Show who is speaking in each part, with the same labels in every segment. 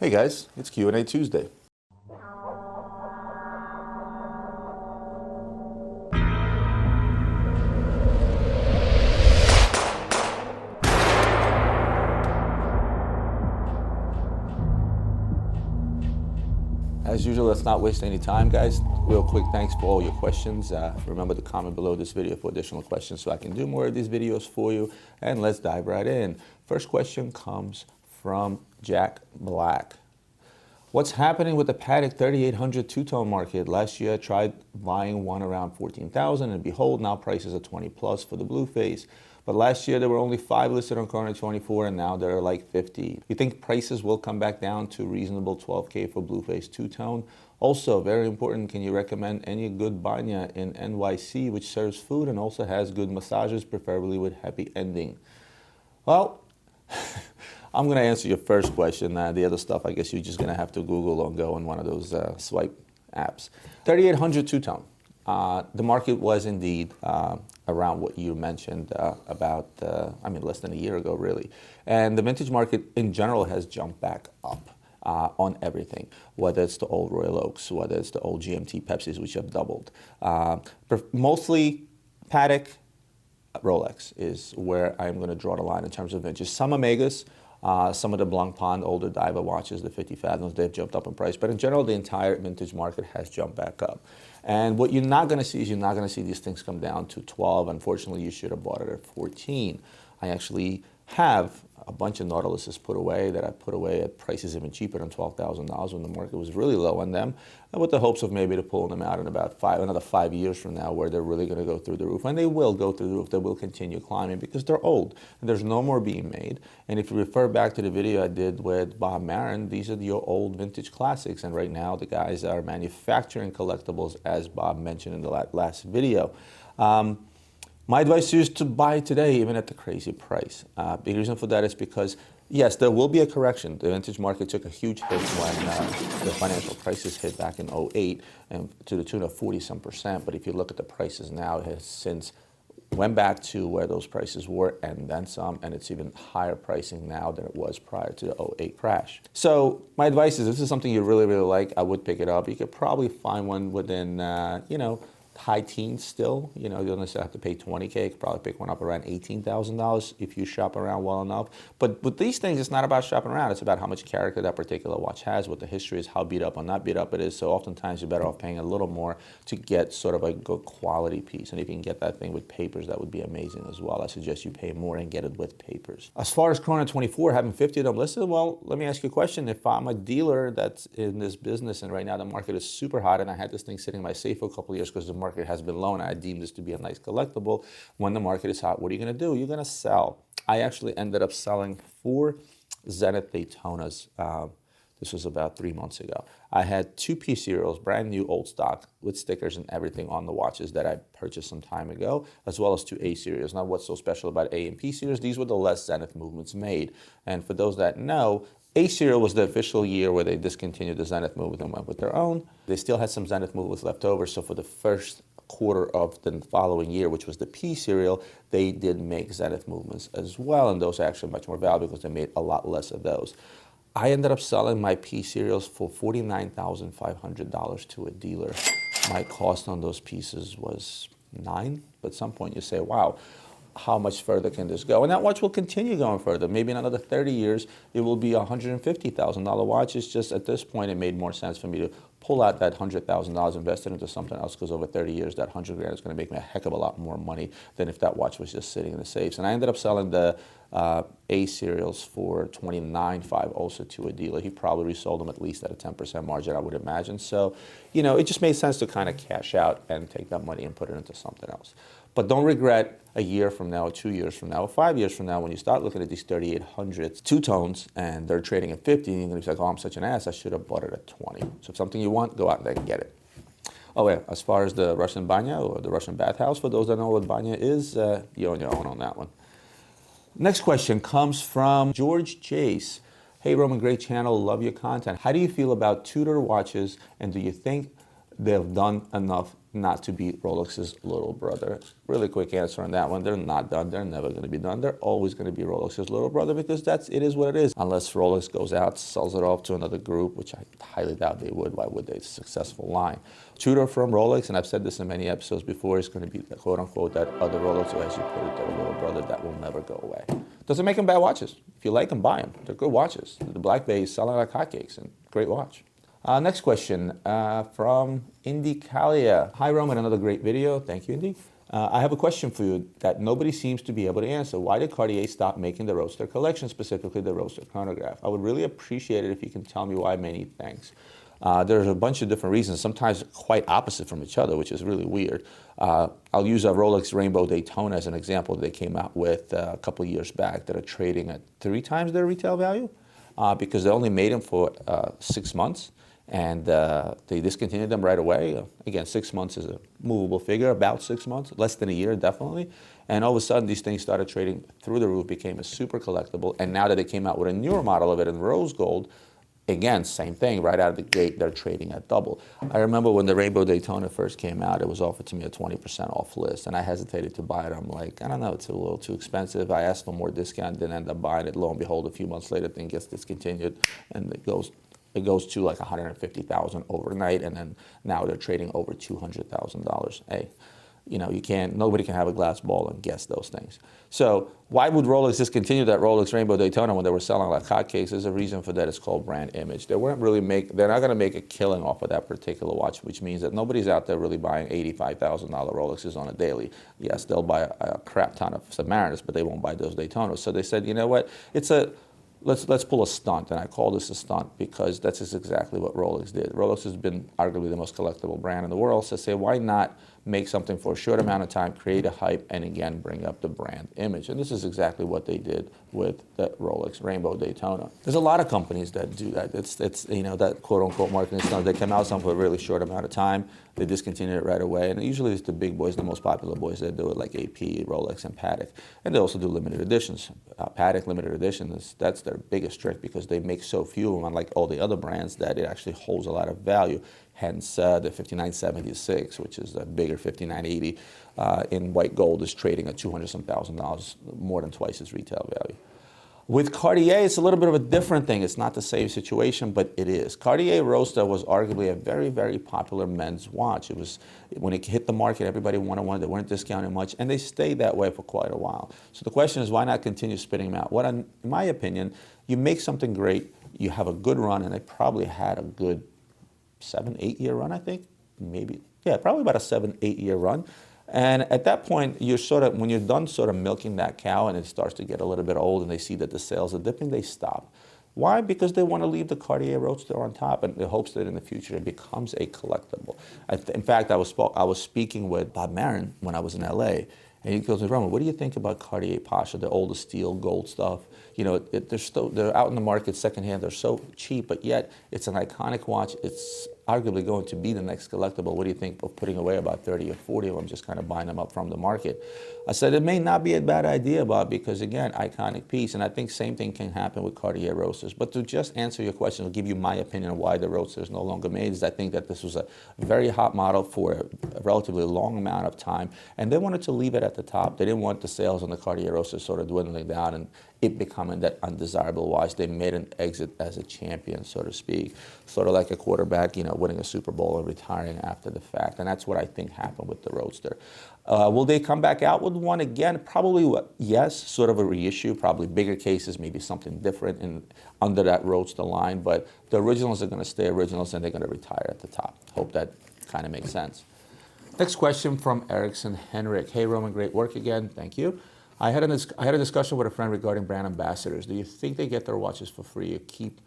Speaker 1: Hey guys, it's Q&A Tuesday. As usual, let's not waste any time, guys. Real quick, thanks for all your questions. Remember to comment below this video for additional questions so I can do more of these videos for you. And let's dive right in. First question comes from Jack Black. What's happening with the Patek 3800 two-tone market? Last year I tried buying one around 14,000 and behold, now prices are 20 plus for the blue face. But last year there were only 5 listed on Chrono24 and now there are like 50. You think prices will come back down to reasonable 12K for blue face two-tone? Also, very important, can you recommend any good banya in NYC which serves food and also has good massages, preferably with happy ending? Well, I'm going to answer your first question. The other stuff, I guess you're just going to have to Google or go on one of those swipe apps. 3800 two-tone. The market was indeed around what you mentioned about, less than a year ago, really. And the vintage market in general has jumped back up on everything, whether it's the old Royal Oaks, whether it's the old GMT Pepsis, which have doubled. Mostly Patek, Rolex is where I'm going to draw the line in terms of vintage. Some Omegas, some of the Blancpain older diver watches, the 50 fathoms, they've jumped up in price. But in general, the entire vintage market has jumped back up. And what you're not going to see is you're not going to see these things come down to 12. Unfortunately, you should have bought it at 14. I actually have a bunch of Nautiluses put away that I put away at prices even cheaper than $12,000 when the market was really low on them, and with the hopes of maybe to pull them out in about another 5 years from now where they're really going to go through the roof. And they will go through the roof. They will continue climbing because they're old and there's no more being made. And if you refer back to the video I did with Bob Marin, these are your old vintage classics. And right now the guys are manufacturing collectibles, as Bob mentioned in the last video. My advice is to buy today, even at the crazy price. The reason for that is because, yes, there will be a correction. The vintage market took a huge hit when the financial crisis hit back in '08, and to the tune of 40-some%. But if you look at the prices now, it has since went back to where those prices were and then some, and it's even higher pricing now than it was prior to the '08 crash. So my advice is, if this is something you really, really like, I would pick it up. You could probably find one within, high teens still. You don't necessarily have to pay 20K. You could probably pick one up around $18,000 if you shop around well enough. But with these things, it's not about shopping around. It's about how much character that particular watch has, what the history is, how beat up or not beat up it is. So oftentimes you're better off paying a little more to get sort of a good quality piece. And if you can get that thing with papers, that would be amazing as well. I suggest you pay more and get it with papers. As far as Chrono24 having 50 of them listed, well, let me ask you a question. If I'm a dealer that's in this business and right now the market is super hot and I had this thing sitting in my safe for a couple of years because the market has been low and I deem this to be a nice collectible, when the market is hot, what are you going to do? You're going to sell. I actually ended up selling 4 Zenith Daytonas. This was about 3 months ago. I had 2 P serials, brand new old stock with stickers and everything on the watches that I purchased some time ago, as well as 2 A series. Now, what's so special about A and P series? These were the less Zenith movements made. And for those that know, A serial was the official year where they discontinued the Zenith movement and went with their own. They still had some Zenith movements left over, so for the first quarter of the following year, which was the P serial, they did make Zenith movements as well, and those are actually much more valuable because they made a lot less of those. I ended up selling my P serials for $49,500 to a dealer. My cost on those pieces was $9, but at some point you say, wow, how much further can this go? And that watch will continue going further. Maybe in another 30 years, it will be a $150,000 watch. It's just at this point, it made more sense for me to pull out that $100,000, invest it into something else, because over 30 years, that 100 grand is going to make me a heck of a lot more money than if that watch was just sitting in the safes. And I ended up selling the A serials for $29,500 also to a dealer. He probably resold them at least at a 10% margin, I would imagine. So, it just made sense to kind of cash out and take that money and put it into something else. But don't regret a year from now, or 2 years from now, or 5 years from now, when you start looking at these 3800s, two-tones, and they're trading at 50, and you're going to be like, oh, I'm such an ass, I should have bought it at 20. So if something you want, go out there and get it. Oh yeah, as far as the Russian banya, or the Russian bathhouse, for those that know what banya is, you're on your own on that one. Next question comes from George Chase. Hey Roman, great channel, love your content. How do you feel about Tudor watches, and do you think they've done enough not to be Rolex's little brother? Really quick answer on that one. They're not done. They're never going to be done. They're always going to be Rolex's little brother because it is what it is. Unless Rolex goes out, sells it off to another group, which I highly doubt they would. Why would they? It's a successful line. Tudor from Rolex, and I've said this in many episodes before, is going to be the quote unquote that other Rolex, or as you put it, their little brother that will never go away. Doesn't make them bad watches. If you like them, buy them. They're good watches. The Black Bay is selling like hotcakes, and great watch. Next question from Indy Kalia. Hi, Roman, another great video. Thank you, Indy. I have a question for you that nobody seems to be able to answer. Why did Cartier stop making the Roadster collection, specifically the Roadster chronograph? I would really appreciate it if you can tell me why. Many thanks. There's a bunch of different reasons, sometimes quite opposite from each other, which is really weird. I'll use a Rolex Rainbow Daytona as an example that they came out with a couple of years back that are trading at 3 times their retail value because they only made them for 6 months. And they discontinued them right away. Again, 6 months is a movable figure, about 6 months, less than a year, definitely. And all of a sudden, these things started trading through the roof, became a super collectible. And now that they came out with a newer model of it in rose gold, again, same thing, right out of the gate, they're trading at double. I remember when the Rainbow Daytona first came out, it was offered to me a 20% off list, and I hesitated to buy it. I'm like, I don't know, it's a little too expensive. I asked for more discount, didn't end up buying it. Lo and behold, a few months later, the thing gets discontinued, and it goes to like 150,000 overnight, and then now they're trading over $200,000. Hey, you know, nobody can have a glass ball and guess those things. So why would Rolex discontinue that Rolex Rainbow Daytona when they were selling like hotcakes? There's a reason for that. It's called brand image. They're not going to make a killing off of that particular watch, which means that nobody's out there really buying $85,000 Rolexes on a daily. Yes, they'll buy a crap ton of Submariners, but they won't buy those Daytonas. So they said, you know what, let's pull a stunt, and I call this a stunt because that's just exactly what Rolex did. Rolex has been arguably the most collectible brand in the world, so say, why not make something for a short amount of time, create a hype, and again, bring up the brand image. And this is exactly what they did with the Rolex Rainbow Daytona. There's a lot of companies that do that. It's you know, that quote-unquote marketing stunt. They come out something for a really short amount of time, they discontinue it right away, and usually it's the big boys, the most popular boys that do it, like AP, Rolex, and Patek. And they also do limited editions. Patek limited edition, that's their biggest trick because they make so few of them, unlike all the other brands, that it actually holds a lot of value. Hence, the 5976, which is a bigger 5980 in white gold, is trading at $200-some thousand, more than twice its retail value. With Cartier, it's a little bit of a different thing. It's not the same situation, but it is. Cartier Roadster was arguably a very, very popular men's watch. It was, when it hit the market, everybody wanted one. They weren't discounting much, and they stayed that way for quite a while. So the question is, why not continue spitting them out? What, in my opinion, you make something great, you have a good run, and they probably had a good 7-8 year run, I think, maybe. Yeah, probably about a 7-8 year run. And at that point, you're when you're done sort of milking that cow and it starts to get a little bit old and they see that the sales are dipping, they stop. Why? Because they want to leave the Cartier Roadster on top in the hopes that in the future it becomes a collectible. In fact, I was speaking with Bob Marin when I was in LA, and he goes, Roman, what do you think about Cartier Pasha, the older steel, gold stuff? You know, they're out in the market secondhand. They're so cheap, but yet it's an iconic watch. It's arguably going to be the next collectible. What do you think of putting away about 30 or 40 of them, just kind of buying them up from the market? I said, it may not be a bad idea, Bob, because again, iconic piece. And I think same thing can happen with Cartier Roadsters. But to just answer your question, I'll give you my opinion on why the Roadster is no longer made, is I think that this was a very hot model for a relatively long amount of time. And they wanted to leave it at the top. They didn't want the sales on the Cartier Roadster sort of dwindling down and it becoming that undesirable watch. They made an exit as a champion, so to speak. Sort of like a quarterback, you know, winning a Super Bowl and retiring after the fact. And that's what I think happened with the Roadster. Will they come back out with one again? Probably yes, sort of a reissue, probably bigger cases, maybe something different under that Roadster line. But the originals are going to stay originals and they're going to retire at the top. Hope that kind of makes sense. Next question from Erickson Henrik. Hey, Roman, great work again. Thank you. I had a discussion with a friend regarding brand ambassadors. Do you think they get their watches for free or keep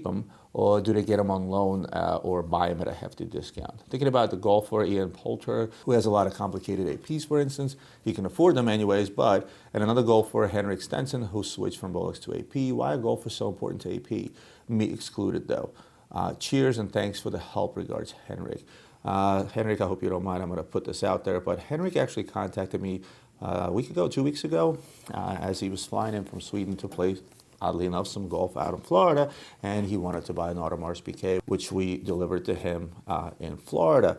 Speaker 1: them, or do they get them on loan or buy them at a hefty discount? Thinking about the golfer Ian Poulter, who has a lot of complicated APs, for instance. He can afford them anyways, and another golfer, Henrik Stenson, who switched from Rolex to AP. Why are golfers so important to AP? Me excluded, though. Cheers and thanks for the help. Regards, Henrik. Henrik, I hope you don't mind. I'm going to put this out there, but Henrik actually contacted me a week ago, 2 weeks ago, as he was flying in from Sweden to play, oddly enough, some golf out in Florida, and he wanted to buy an Audemars Piguet, which we delivered to him in Florida.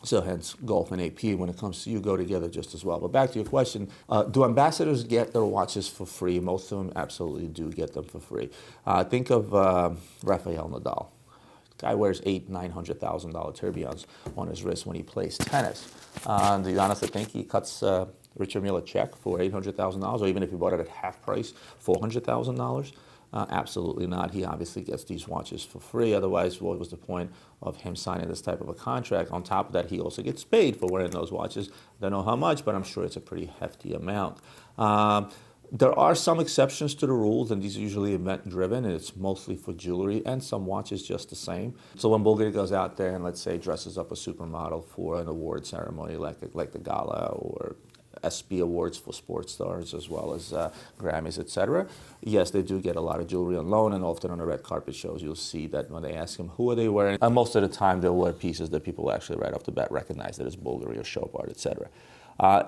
Speaker 1: So hence, golf and AP, when it comes to you, go together just as well. But back to your question, do ambassadors get their watches for free? Most of them absolutely do get them for free. Think of Rafael Nadal. Guy wears $800,000-$900,000 tourbillons on his wrist when he plays tennis. Do you honestly think he cuts Richard Mille a check for $800,000, or even if he bought it at half price, $400,000? Absolutely not. He obviously gets these watches for free. Otherwise, what was the point of him signing this type of a contract? On top of that, he also gets paid for wearing those watches. Don't know how much, but I'm sure it's a pretty hefty amount. There are some exceptions to the rules, and these are usually event-driven, and it's mostly for jewelry, and some watches just the same. So when Bulgari goes out there and, let's say, dresses up a supermodel for an award ceremony like the gala or SB Awards for sports stars, as well as Grammys, etc. Yes, they do get a lot of jewelry on loan, and often on the red carpet shows, you'll see that when they ask them who are they wearing, and most of the time they'll wear pieces that people actually right off the bat recognize that it's Bulgari or Chopard, etc.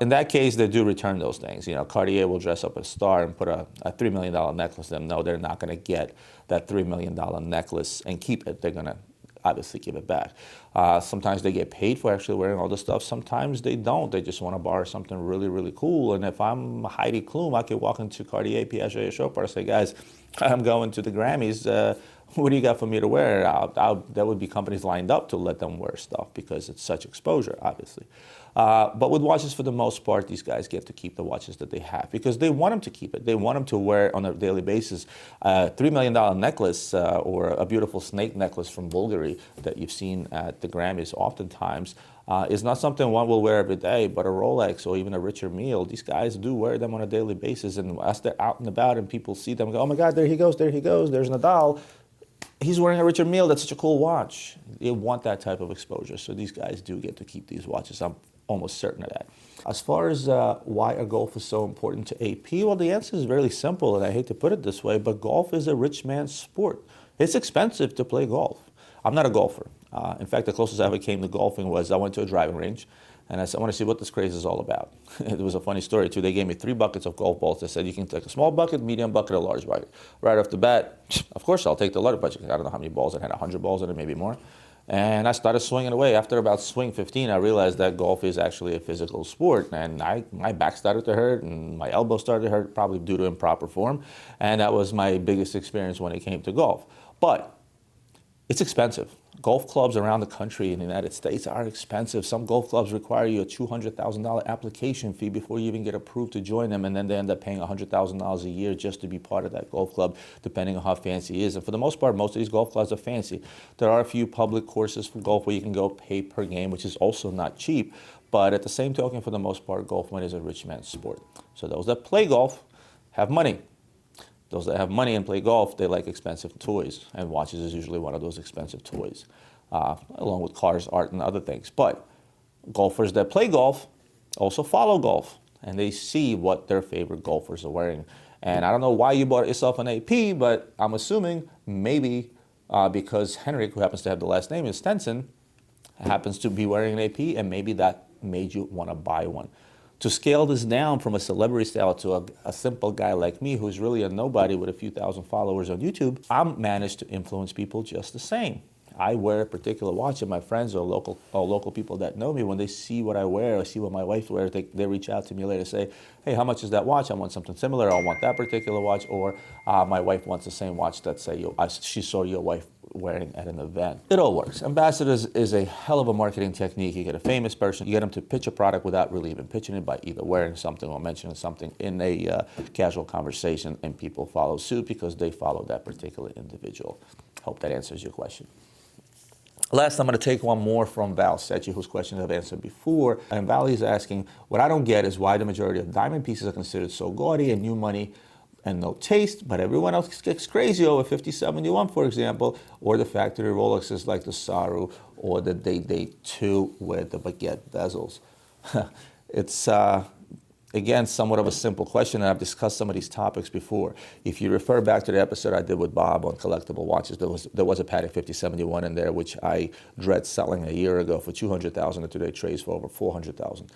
Speaker 1: In that case, they do return those things. You know, Cartier will dress up a star and put a $3 million necklace to them. No, they're not going to get that $3 million necklace and keep it. They're going to obviously give it back. Sometimes they get paid for actually wearing all this stuff. Sometimes they don't. They just want to borrow something really, really cool. And if I'm Heidi Klum, I could walk into Cartier, Piaget, or Chopard and say, guys, I'm going to the Grammys. What do you got for me to wear? There would be companies lined up to let them wear stuff because it's such exposure, obviously. But with watches, for the most part, these guys get to keep the watches that they have because they want them to keep it. They want them to wear it on a daily basis. $3 million necklace or a beautiful snake necklace from Bulgari that you've seen at the Grammys oftentimes is not something one will wear every day, but a Rolex or even a Richard Mille, these guys do wear them on a daily basis. And as they're out and about and people see them go, oh my God, there he goes, there's Nadal. He's wearing a Richard Mille, that's such a cool watch. They want that type of exposure. So these guys do get to keep these watches. I'm almost certain of that. As far as why a golf is so important to AP, well, the answer is really simple, and I hate to put it this way, but golf is a rich man's sport. It's expensive to play golf. I'm not a golfer. In fact, the closest I ever came to golfing was I went to a driving range, and I said, I want to see what this craze is all about. It was a funny story, too. They gave me 3 buckets of golf balls. They said, you can take a small bucket, medium bucket, a large bucket. Right off the bat, of course, I'll take the large bucket. I don't know how many balls it had, 100 balls in it, maybe more. And I started swinging away. After about swing 15, I realized that golf is actually a physical sport. And my back started to hurt, and my elbow started to hurt, probably due to improper form. And that was my biggest experience when it came to golf. But it's expensive. Golf clubs around the country in the United States are expensive. Some golf clubs require you a $200,000 application fee before you even get approved to join them, and then they end up paying $100,000 a year just to be part of that golf club, depending on how fancy it is. And for the most part, most of these golf clubs are fancy. There are a few public courses for golf where you can go pay per game, which is also not cheap. But at the same token, for the most part, golf is a rich man's sport. So those that play golf have money. Those that have money and play golf, they like expensive toys, and watches is usually one of those expensive toys, along with cars, art, and other things. But golfers that play golf also follow golf, and they see what their favorite golfers are wearing. And I don't know why you bought yourself an AP, but I'm assuming maybe because Henrik, who happens to have the last name is Stenson, happens to be wearing an AP, and maybe that made you want to buy one. To scale this down from a celebrity style to a simple guy like me who's really a nobody with a few thousand followers on YouTube, I'm managed to influence people just the same. I wear a particular watch, and my friends or local people that know me, when they see what I wear or see what my wife wears, they reach out to me later and say, hey, how much is that watch? I want something similar. I want that particular watch. Or my wife wants the same watch that she saw your wife wearing at an event. It all works. Ambassadors is a hell of a marketing technique. You get a famous person, you get them to pitch a product without really even pitching it by either wearing something or mentioning something in a casual conversation, and people follow suit because they follow that particular individual. Hope that answers your question. Last, I'm going to take one more from Val Secchi, whose question I've answered before. And Val is asking, what I don't get is why the majority of diamond pieces are considered so gaudy and new money and no taste, but everyone else gets crazy over 5071, for example, or the factory Rolexes like the Saru or the Day 2 with the baguette bezels. It's, again, somewhat of a simple question, and I've discussed some of these topics before. If you refer back to the episode I did with Bob on Collectible Watches, there was a Patek 5071 in there, which I dread selling a year ago for $200,000, and today trades for over $400,000.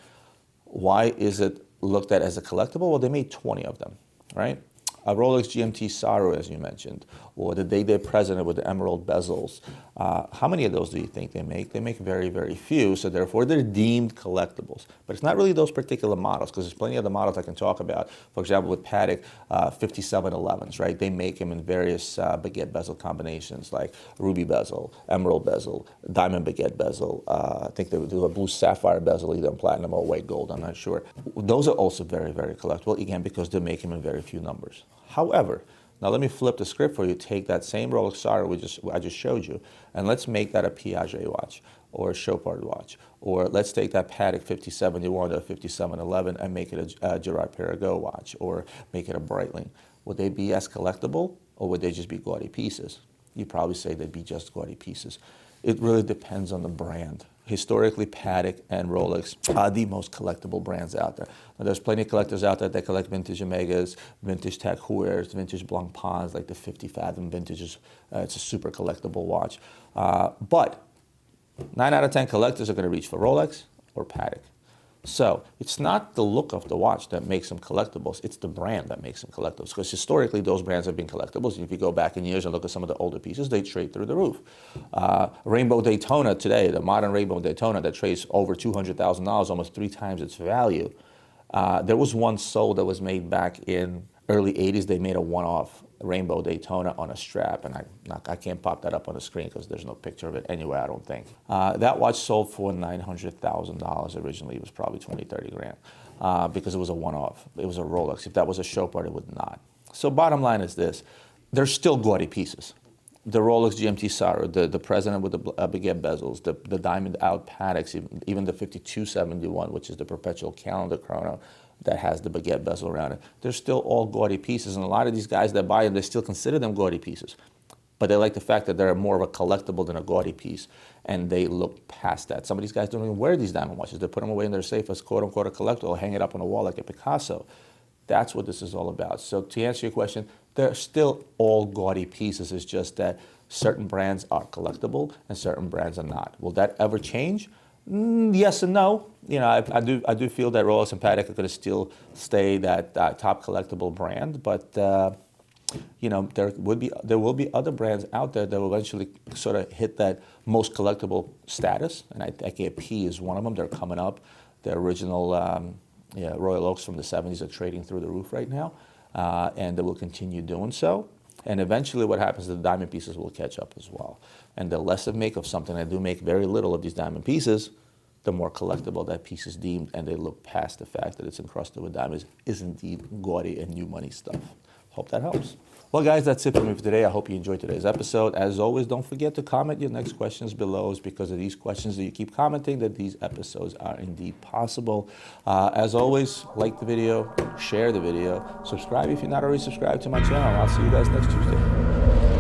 Speaker 1: Why is it looked at as a collectible? Well, they made 20 of them, right? A Rolex GMT Saru, as you mentioned, or the Day-Day President with the emerald bezels. How many of those do you think they make? They make very, very few, so therefore they're deemed collectibles. But it's not really those particular models, because there's plenty of the models I can talk about. For example, with Patek 5711s, right? They make them in various baguette bezel combinations, like ruby bezel, emerald bezel, diamond baguette bezel. I think they would do a blue sapphire bezel, either in platinum or white gold, I'm not sure. Those are also very, very collectible, again, because they make them in very few numbers. However, now let me flip the script for you. Take that same Rolex Saru I just showed you, and let's make that a Piaget watch, or a Chopard watch, or let's take that Patek 5071 or 5711 and make it a Girard-Perregaux watch, or make it a Breitling. Would they be as collectible, or would they just be gaudy pieces? You'd probably say they'd be just gaudy pieces. It really depends on the brand. Historically, Patek and Rolex are the most collectible brands out there. Now, there's plenty of collectors out there that collect vintage Omegas, vintage Tag Heuers, vintage Blancpains, like the 50 Fathom vintages. It's a super collectible watch. But 9 out of 10 collectors are going to reach for Rolex or Patek. So it's not the look of the watch that makes them collectibles, it's the brand that makes them collectibles. Because historically, those brands have been collectibles. And if you go back in years and look at some of the older pieces, they trade through the roof. Rainbow Daytona today, the modern Rainbow Daytona that trades over $200,000, almost 3 times its value. There was one sold that was made back in early 80s. They made a one-off Rainbow Daytona on a strap, and I can't pop that up on the screen because there's no picture of it anywhere, I don't think. That watch sold for $900,000 originally. It was probably 20, 30 grand because it was a one-off. It was a Rolex. If that was a Chopard, it would not. So bottom line is this. They're still gaudy pieces. The Rolex GMT Saru, the President with the baguette bezels, the diamond out Pateks, even the 5271, which is the perpetual calendar chrono, that has the baguette bezel around it. They're still all gaudy pieces, and a lot of these guys that buy them, they still consider them gaudy pieces. But they like the fact that they're more of a collectible than a gaudy piece, and they look past that. Some of these guys don't even wear these diamond watches. They put them away in their safe as quote-unquote a collectible, or hang it up on a wall like a Picasso. That's what this is all about. So to answer your question, they're still all gaudy pieces. It's just that certain brands are collectible and certain brands are not. Will that ever change? Yes and no. You know, I do feel that Rolex and Patek are going to still stay that top collectible brand, but you know, there will be other brands out there that will eventually sort of hit that most collectible status, and AKP is one of them. They're coming up. The original Royal Oaks from the 70s are trading through the roof right now, and they will continue doing so. And eventually what happens is the diamond pieces will catch up as well. And the less they make of something, I do make very little of these diamond pieces, the more collectible that piece is deemed, and they look past the fact that it's encrusted with diamonds is indeed gaudy and new money stuff. Hope that helps. Well, guys, that's it for me for today. I hope you enjoyed today's episode. As always, don't forget to comment your next questions below. It's because of these questions that you keep commenting that these episodes are indeed possible. As always, like the video, share the video, subscribe if you're not already subscribed to my channel. I'll see you guys next Tuesday.